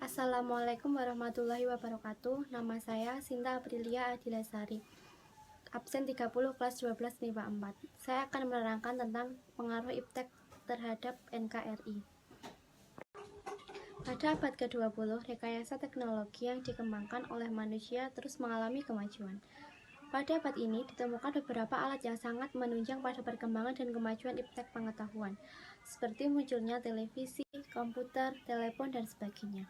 Assalamualaikum warahmatullahi wabarakatuh. Nama saya Sinta Aprilia Adilasari, absen 30 kelas 12 MIPA 4. Saya akan menerangkan tentang pengaruh iptek terhadap NKRI. Pada abad ke-20, rekayasa teknologi yang dikembangkan oleh manusia terus mengalami kemajuan. Pada abad ini ditemukan beberapa alat yang sangat menunjang pada perkembangan dan kemajuan iptek pengetahuan, seperti munculnya televisi, komputer, telepon, dan sebagainya.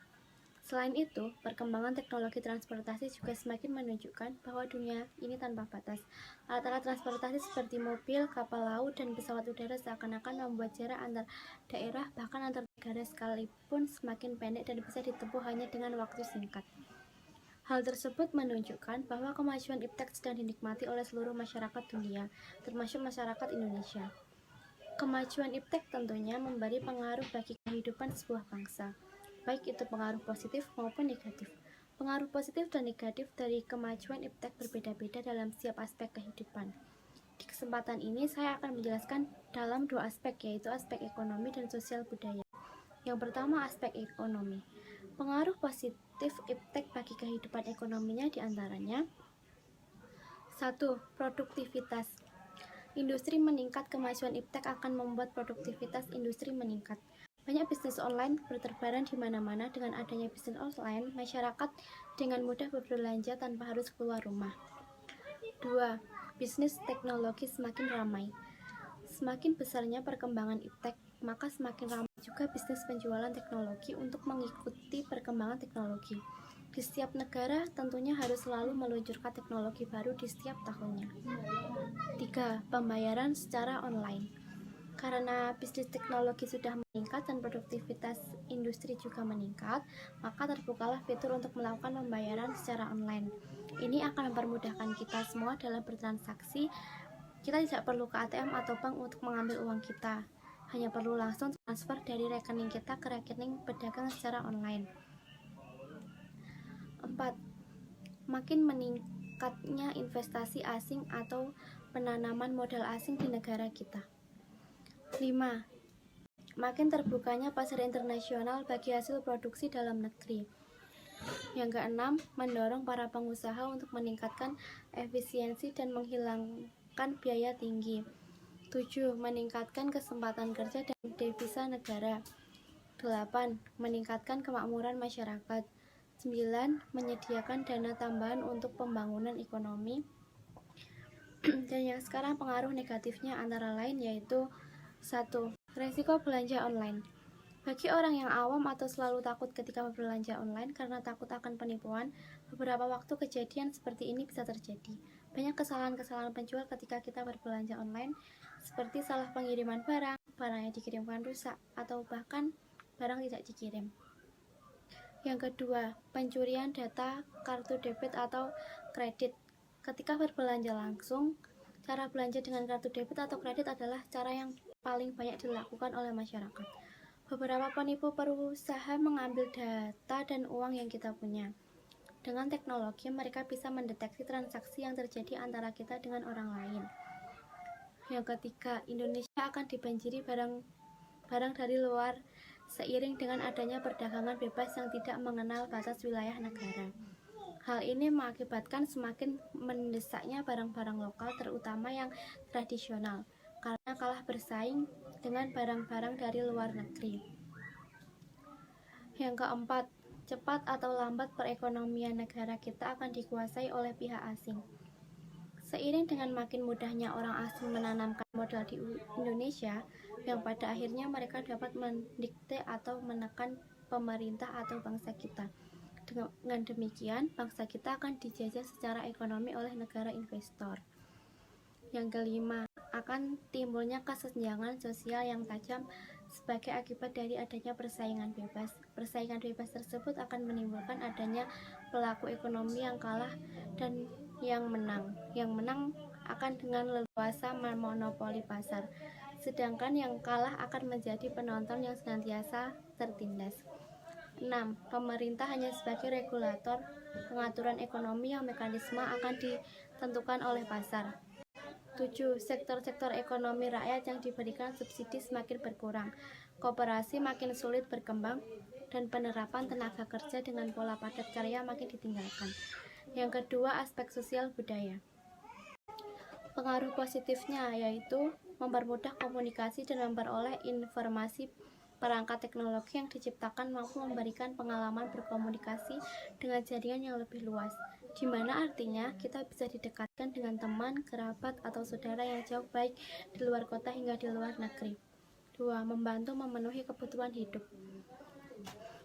Selain itu, perkembangan teknologi transportasi juga semakin menunjukkan bahwa dunia ini tanpa batas. Alat-alat transportasi seperti mobil, kapal laut, dan pesawat udara seakan-akan membuat jarak antar daerah bahkan antar negara sekalipun semakin pendek dan bisa ditempuh hanya dengan waktu singkat. Hal tersebut menunjukkan bahwa kemajuan iptek sedang dinikmati oleh seluruh masyarakat dunia, termasuk masyarakat Indonesia. Kemajuan iptek tentunya memberi pengaruh bagi kehidupan sebuah bangsa, baik itu pengaruh positif maupun negatif. Pengaruh positif dan negatif dari kemajuan iptek berbeda-beda dalam setiap aspek kehidupan. Di kesempatan ini saya akan menjelaskan dalam dua aspek, yaitu aspek ekonomi dan sosial budaya. Yang pertama, aspek ekonomi. Pengaruh positif iptek bagi kehidupan ekonominya diantaranya: 1. Produktivitas. Industri meningkat. Kemajuan iptek akan membuat produktivitas industri meningkat. Banyak bisnis online berterbaran di mana-mana. Dengan adanya bisnis online, masyarakat dengan mudah berbelanja tanpa harus keluar rumah. 2. Bisnis teknologi semakin ramai. Semakin besarnya perkembangan iptek, maka semakin ramai juga bisnis penjualan teknologi untuk mengikuti perkembangan teknologi. Di setiap negara tentunya harus selalu meluncurkan teknologi baru di setiap tahunnya. 3. Pembayaran secara online. Karena bisnis teknologi sudah meningkat dan produktivitas industri juga meningkat, maka terbukalah fitur untuk melakukan pembayaran secara online. Ini akan mempermudahkan kita semua dalam bertransaksi. Kita tidak perlu ke ATM atau bank untuk mengambil uang kita, hanya perlu langsung transfer dari rekening kita ke rekening pedagang secara online. 4. Makin meningkatnya investasi asing atau penanaman modal asing di negara kita. 5. Makin terbukanya pasar internasional bagi hasil produksi dalam negeri. Yang keenam, mendorong para pengusaha untuk meningkatkan efisiensi dan menghilangkan biaya tinggi. 7. Meningkatkan kesempatan kerja dan devisa negara. 8. Meningkatkan kemakmuran masyarakat. 9. Menyediakan dana tambahan untuk pembangunan ekonomi. Dan yang sekarang pengaruh negatifnya antara lain yaitu: 1. Resiko belanja online. Bagi orang yang awam atau selalu takut ketika berbelanja online karena takut akan penipuan, beberapa waktu kejadian seperti ini bisa terjadi. Banyak kesalahan-kesalahan penjual ketika kita berbelanja online, seperti salah pengiriman barang, barangnya dikirimkan rusak, atau bahkan barang tidak dikirim. Yang kedua, pencurian data kartu debit atau kredit. Ketika berbelanja langsung, cara belanja dengan kartu debit atau kredit adalah cara yang paling banyak dilakukan oleh masyarakat. Beberapa penipu berusaha mengambil data dan uang yang kita punya. Dengan teknologi, mereka bisa mendeteksi transaksi yang terjadi antara kita dengan orang lain. Yang ketiga, Indonesia akan dibanjiri barang dari luar seiring dengan adanya perdagangan bebas yang tidak mengenal batas wilayah negara. Hal ini mengakibatkan semakin mendesaknya barang-barang lokal, terutama yang tradisional, karena kalah bersaing dengan barang-barang dari luar negeri. Yang keempat, cepat atau lambat perekonomian negara kita akan dikuasai oleh pihak asing. Seiring dengan makin mudahnya orang asing menanamkan modal di Indonesia, yang pada akhirnya mereka dapat mendikte atau menekan pemerintah atau bangsa kita. Dengan demikian, bangsa kita akan dijajah secara ekonomi oleh negara investor. Yang kelima, akan timbulnya kesenjangan sosial yang tajam sebagai akibat dari adanya persaingan bebas. Persaingan bebas tersebut akan menimbulkan adanya pelaku ekonomi yang kalah dan yang menang. Yang menang akan dengan leluasa memonopoli pasar, sedangkan yang kalah akan menjadi penonton yang senantiasa tertindas. 6. Pemerintah hanya sebagai regulator pengaturan ekonomi yang mekanisme akan ditentukan oleh pasar. 7. Sektor-sektor ekonomi rakyat yang diberikan subsidi semakin berkurang. Koperasi makin sulit berkembang. dan penerapan tenaga kerja dengan pola padat karya makin ditinggalkan. Yang kedua, aspek sosial budaya. Pengaruh positifnya yaitu mempermudah komunikasi dan memperoleh informasi. Perangkat teknologi yang diciptakan mampu memberikan pengalaman berkomunikasi dengan jaringan yang lebih luas, di mana artinya kita bisa didekatkan dengan teman, kerabat, atau saudara yang jauh baik di luar kota hingga di luar negeri. 2. Membantu memenuhi kebutuhan hidup.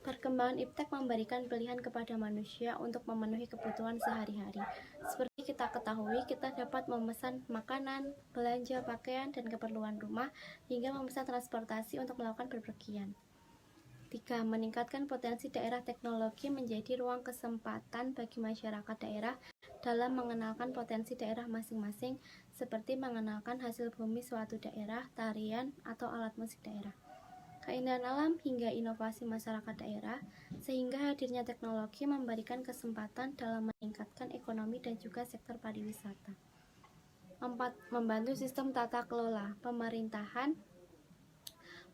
Perkembangan iptek memberikan pilihan kepada manusia untuk memenuhi kebutuhan sehari-hari. Seperti kita ketahui, kita dapat memesan makanan, belanja pakaian, dan keperluan rumah, hingga memesan transportasi untuk melakukan bepergian. 3. Meningkatkan potensi daerah teknologi menjadi ruang kesempatan bagi masyarakat daerah dalam mengenalkan potensi daerah masing-masing, seperti mengenalkan hasil bumi suatu daerah, tarian, atau alat musik daerah, keindahan alam, hingga inovasi masyarakat daerah, sehingga hadirnya teknologi memberikan kesempatan dalam meningkatkan ekonomi dan juga sektor pariwisata. 4. Membantu sistem tata kelola. Pemerintahan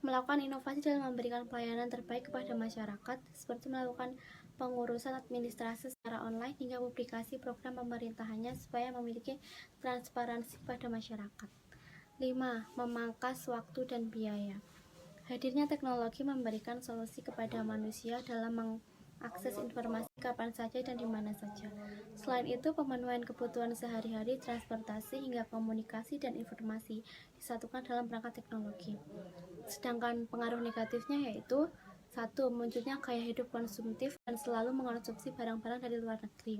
melakukan inovasi dalam memberikan pelayanan terbaik kepada masyarakat, seperti melakukan pengurusan administrasi secara online hingga publikasi program pemerintahannya supaya memiliki transparansi pada masyarakat. 5. Memangkas waktu dan biaya. Hadirnya teknologi memberikan solusi kepada manusia dalam mengakses informasi kapan saja dan di mana saja. Selain itu, pemenuhan kebutuhan sehari-hari, transportasi, hingga komunikasi dan informasi disatukan dalam perangkat teknologi. Sedangkan pengaruh negatifnya yaitu 1. Munculnya gaya hidup konsumtif dan selalu mengonsumsi barang-barang dari luar negeri.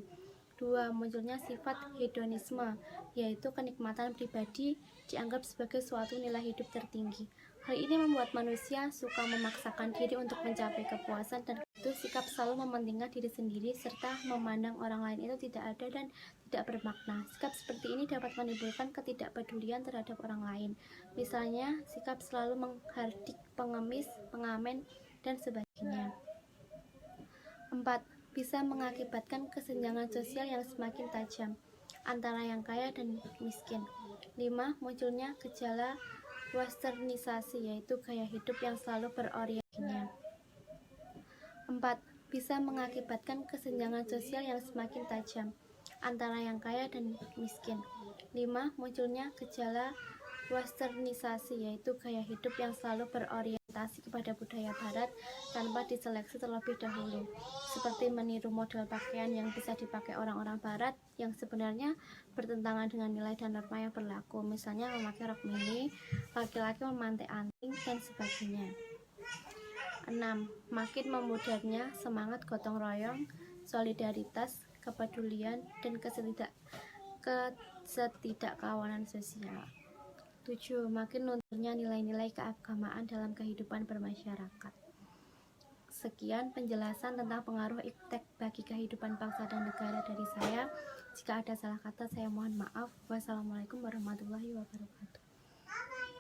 2. Munculnya sifat hedonisme, yaitu kenikmatan pribadi dianggap sebagai suatu nilai hidup tertinggi. Hal ini membuat manusia suka memaksakan diri untuk mencapai kepuasan, dan itu sikap selalu mementingkan diri sendiri serta memandang orang lain itu tidak ada dan tidak bermakna. Sikap seperti ini dapat menimbulkan ketidakpedulian terhadap orang lain. Misalnya, sikap selalu menghardik, pengemis, pengamen, dan sebagainya. 4. Bisa mengakibatkan kesenjangan sosial yang semakin tajam antara yang kaya dan miskin. 5. Munculnya gejala westernisasi, yaitu gaya hidup yang selalu berorientasinya. 4. Bisa mengakibatkan kesenjangan sosial yang semakin tajam antara yang kaya dan miskin. 5. Munculnya gejala westernisasi, yaitu gaya hidup yang selalu berorientasi kepada budaya barat tanpa diseleksi terlebih dahulu, seperti meniru model pakaian yang bisa dipakai orang-orang barat yang sebenarnya bertentangan dengan nilai dan norma yang berlaku, misalnya memakai rok mini, laki-laki memantai anting, dan sebagainya. 6. Makin memudarnya semangat gotong royong, solidaritas, kepedulian, dan ketidakkawanan sosial. 7. Makin lunturnya nilai-nilai keagamaan dalam kehidupan bermasyarakat. Sekian penjelasan tentang pengaruh iptek bagi kehidupan bangsa dan negara dari saya. Jika ada salah kata, saya mohon maaf. Wassalamualaikum warahmatullahi wabarakatuh.